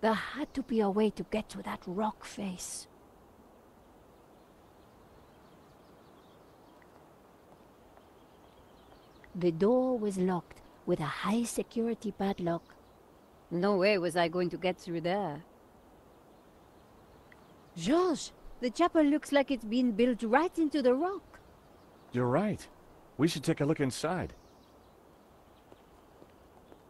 There had to be a way to get to that rock face. The door was locked with a high-security padlock. No way was I going to get through there. Georges, the chapel looks like it's been built right into the rock. You're right. We should take a look inside.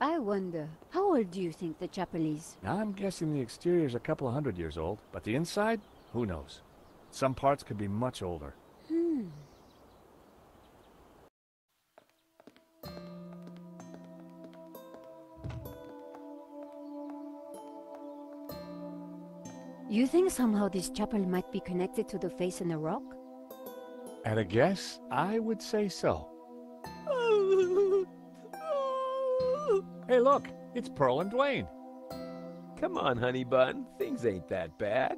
I wonder, how old do you think the chapel is? I'm guessing the exterior's a couple of 100 years old, but the inside? Who knows? Some parts could be much older. You think somehow this chapel might be connected to the face in the rock? At a guess, I would say so. Hey, look! It's Pearl and Duane. Come on, honey bun. Things ain't that bad.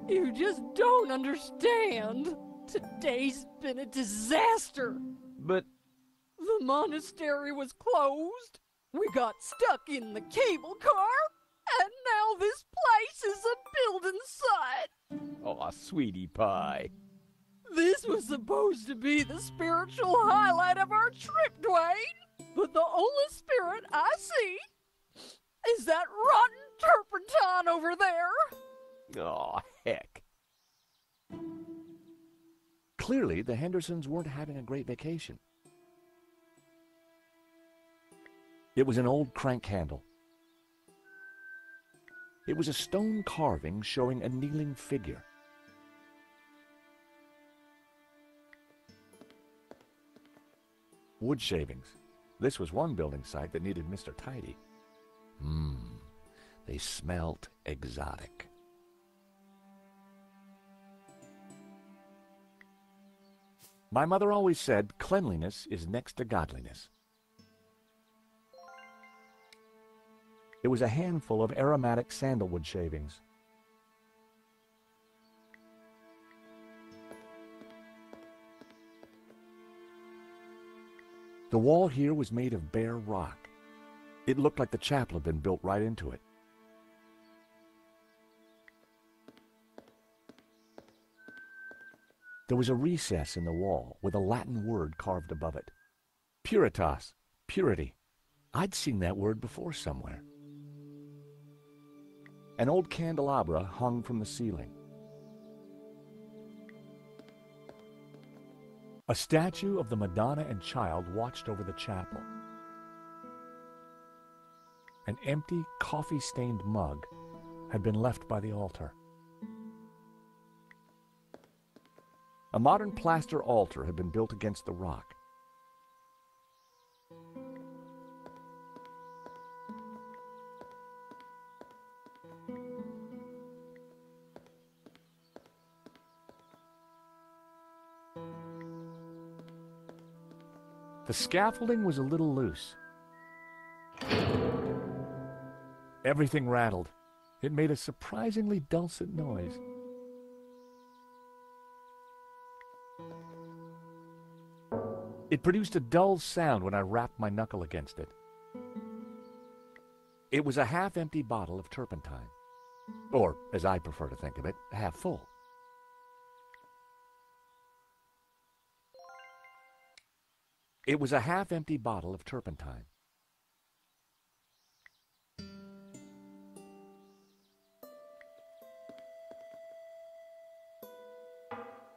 You just don't understand. Today's been a disaster. But The monastery was closed. We got stuck in the cable car. And now this place is a building site. aw, sweetie pie. This was supposed to be the spiritual highlight of our trip, Duane. But the only spirit I see is that rotten turpentine over there. Aw, heck. Clearly, the Hendersons weren't having a great vacation. It was an old crank handle. It was a stone carving showing a kneeling figure. Wood shavings. This was one building site that needed Mr. Tidy. They smelt exotic. My mother always said cleanliness is next to godliness. It was a handful of aromatic sandalwood shavings. The wall here was made of bare rock. It looked like the chapel had been built right into it. There was a recess in the wall with a Latin word carved above it. Puritas, purity. I'd seen that word before somewhere. An old candelabra hung from the ceiling. A statue of the Madonna and Child watched over the chapel. An empty, coffee-stained mug had been left by the altar. A modern plaster altar had been built against the rock. The scaffolding was a little loose. Everything rattled. It made a surprisingly dulcet noise. It produced a dull sound when I rapped my knuckle against it. It was a half-empty bottle of turpentine. Or, as I prefer to think of it, half full. It was a half-empty bottle of turpentine.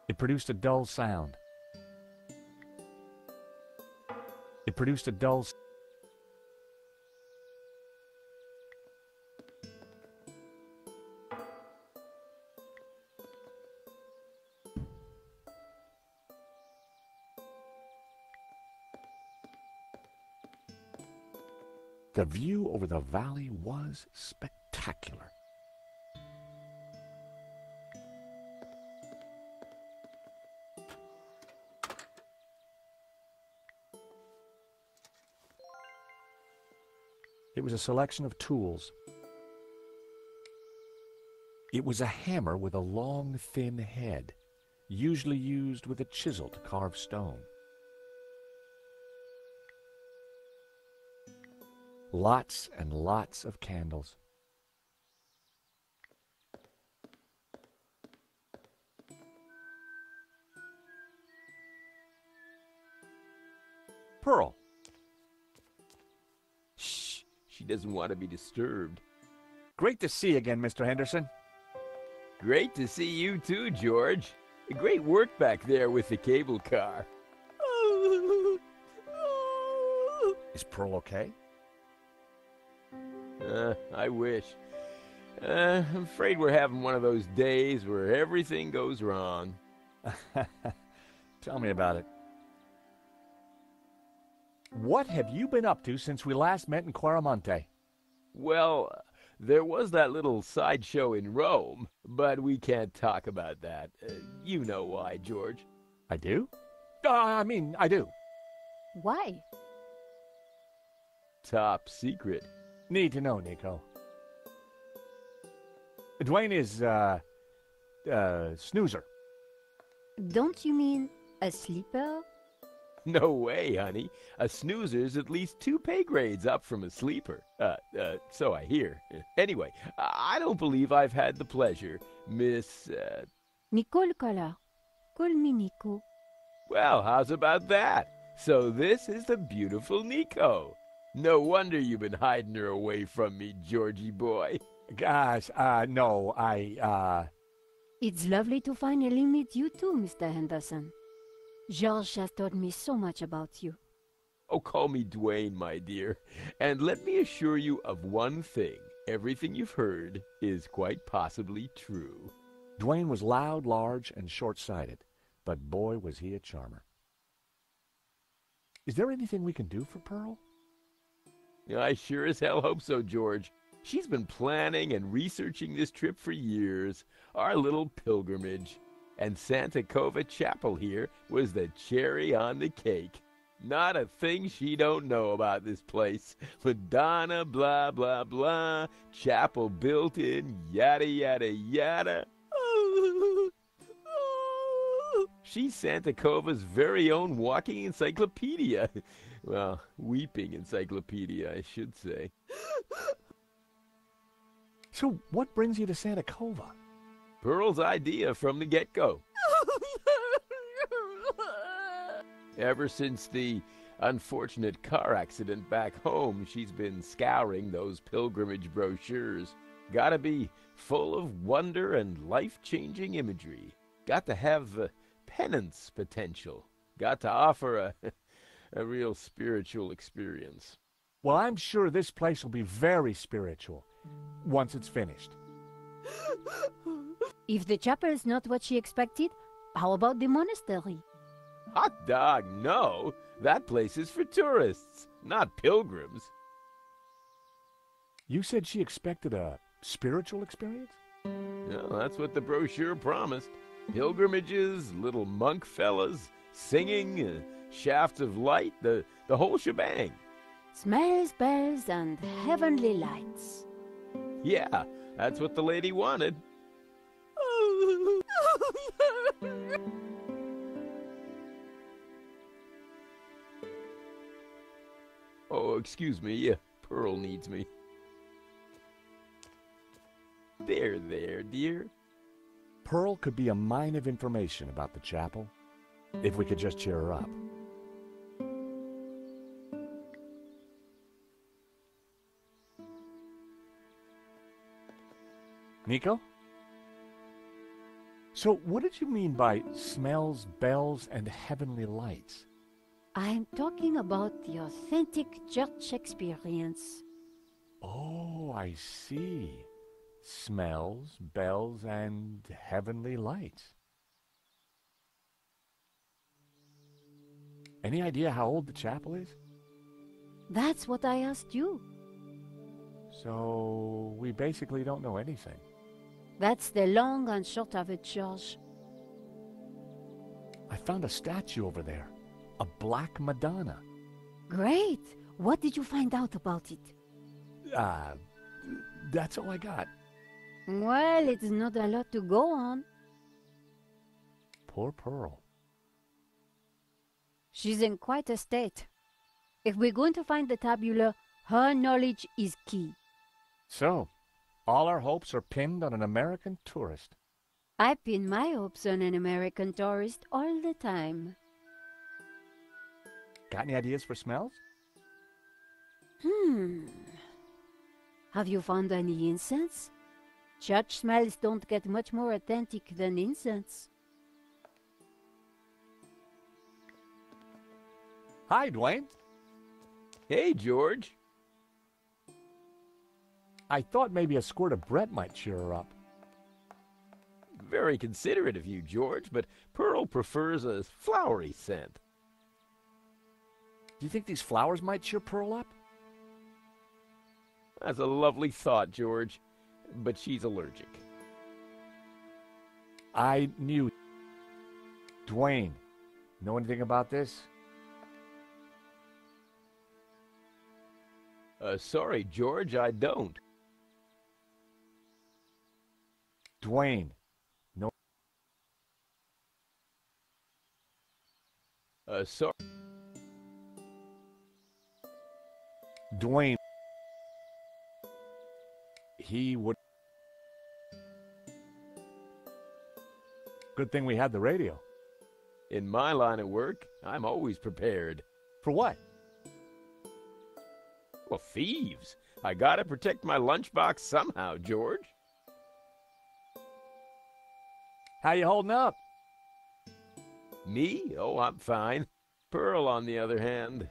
It produced a dull sound. It produced a dull sound. The view over the valley was spectacular. It was a selection of tools. It was a hammer with a long, thin head, usually used with a chisel to carve stone. Lots and lots of candles. Pearl. Shh, she doesn't want to be disturbed. Great to see you again, Mr. Henderson. Great to see you too, George. Great work back there with the cable car. Is Pearl okay? I wish. I'm afraid we're having one of those days where everything goes wrong. Tell me about it. What have you been up to since we last met in Quaramonte? Well, there was that little sideshow in Rome, but we can't talk about that. You know why, George. I do? I do. Why? Top secret. Need to know, Nico. Duane is, snoozer. Don't you mean a sleeper? No way, honey. A snoozer's at least 2 pay grades up from a sleeper. So I hear. Anyway, I don't believe I've had the pleasure, Miss, Nicole Collar. Call me Nico. Well, how's about that? So this is the beautiful Nico. No wonder you've been hiding her away from me, Georgie boy. Gosh, no, It's lovely to finally meet you too, Mr. Henderson. George has told me so much about you. Oh, call me Duane, my dear. And let me assure you of one thing. Everything you've heard is quite possibly true. Duane was loud, large, and short-sighted, but boy, was he a charmer. Is there anything we can do for Pearl? I sure as hell hope so, George. She's been planning and researching this trip for years, our little pilgrimage. And Santa Cova Chapel here was the cherry on the cake. Not a thing she don't know about this place. Madonna, blah, blah, blah. Chapel built in, yada, yada, yada. She's Santa Cova's very own walking encyclopedia. Well, weeping encyclopedia, I should say. So what brings you to Santa Cova? Pearl's idea from the get-go. Ever since the unfortunate car accident back home, she's been scouring those pilgrimage brochures. Gotta be full of wonder and life-changing imagery. Got to have penance potential. Got to offer a real spiritual experience. Well, I'm sure this place will be very spiritual once it's finished. If the chapel is not what she expected, how about the monastery? Hot dog, no. That place is for tourists, not pilgrims. You said she expected a spiritual experience? Well, that's what the brochure promised. Pilgrimages, little monk fellas, singing, shafts of light, the whole shebang. Smells, bells, and heavenly lights. Yeah, that's what the lady wanted. Oh, excuse me. Pearl needs me. There, dear. Pearl could be a mine of information about the chapel if we could just cheer her up. Nico? So what did you mean by smells, bells, and heavenly lights? I'm talking about the authentic church experience. Oh, I see. Smells, bells, and heavenly lights. Any idea how old the chapel is? That's what I asked you. So we basically don't know anything. That's the long and short of it, George. I found a statue over there. A black Madonna. Great! What did you find out about it? That's all I got. Well, it's not a lot to go on. Poor Pearl. She's in quite a state. If we're going to find the tabula, Her knowledge is key. So, all our hopes are pinned on an American tourist. I pin my hopes on an American tourist all the time. Got any ideas for smells? Have you found any incense? Church smells don't get much more authentic than incense. Hi, Duane. Hey, George. I thought maybe a squirt of Brett might cheer her up. Very considerate of you, George, but Pearl prefers a flowery scent. Do you think these flowers might cheer Pearl up? That's a lovely thought, George, but she's allergic. I knew. Duane, know anything about this? Sorry, George, I don't. Duane, no. Sorry. Duane. He would. Good thing we had the radio. In my line of work, I'm always prepared. For what? Well, thieves. I gotta protect my lunchbox somehow, George. How you holding up? Me? Oh, I'm fine. Pearl, on the other hand.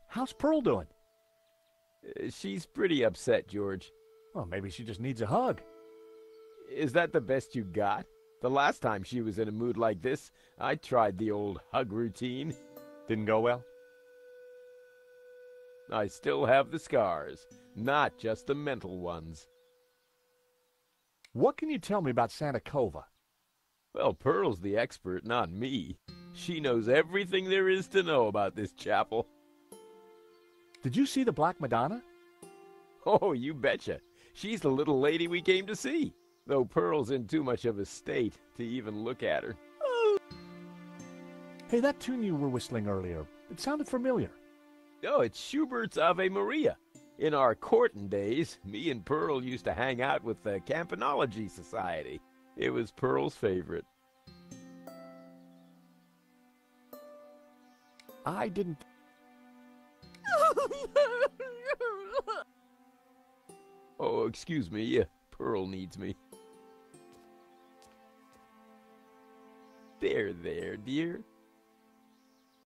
How's Pearl doing? She's pretty upset, George. Well, maybe she just needs a hug. Is that the best you got? The last time she was in a mood like this, I tried the old hug routine. Didn't go well? I still have the scars, not just the mental ones. What can you tell me about Santa Cova? Well, Pearl's the expert, not me. She knows everything there is to know about this chapel. Did you see the Black Madonna? Oh, you betcha. She's the little lady we came to see, though Pearl's in too much of a state to even look at her. Hey, that tune you were whistling earlier, it sounded familiar. Oh, it's Schubert's Ave Maria. In our courting days, me and Pearl used to hang out with the Campanology Society. It was Pearl's favorite. I didn't... Oh, excuse me. Pearl needs me. There, dear.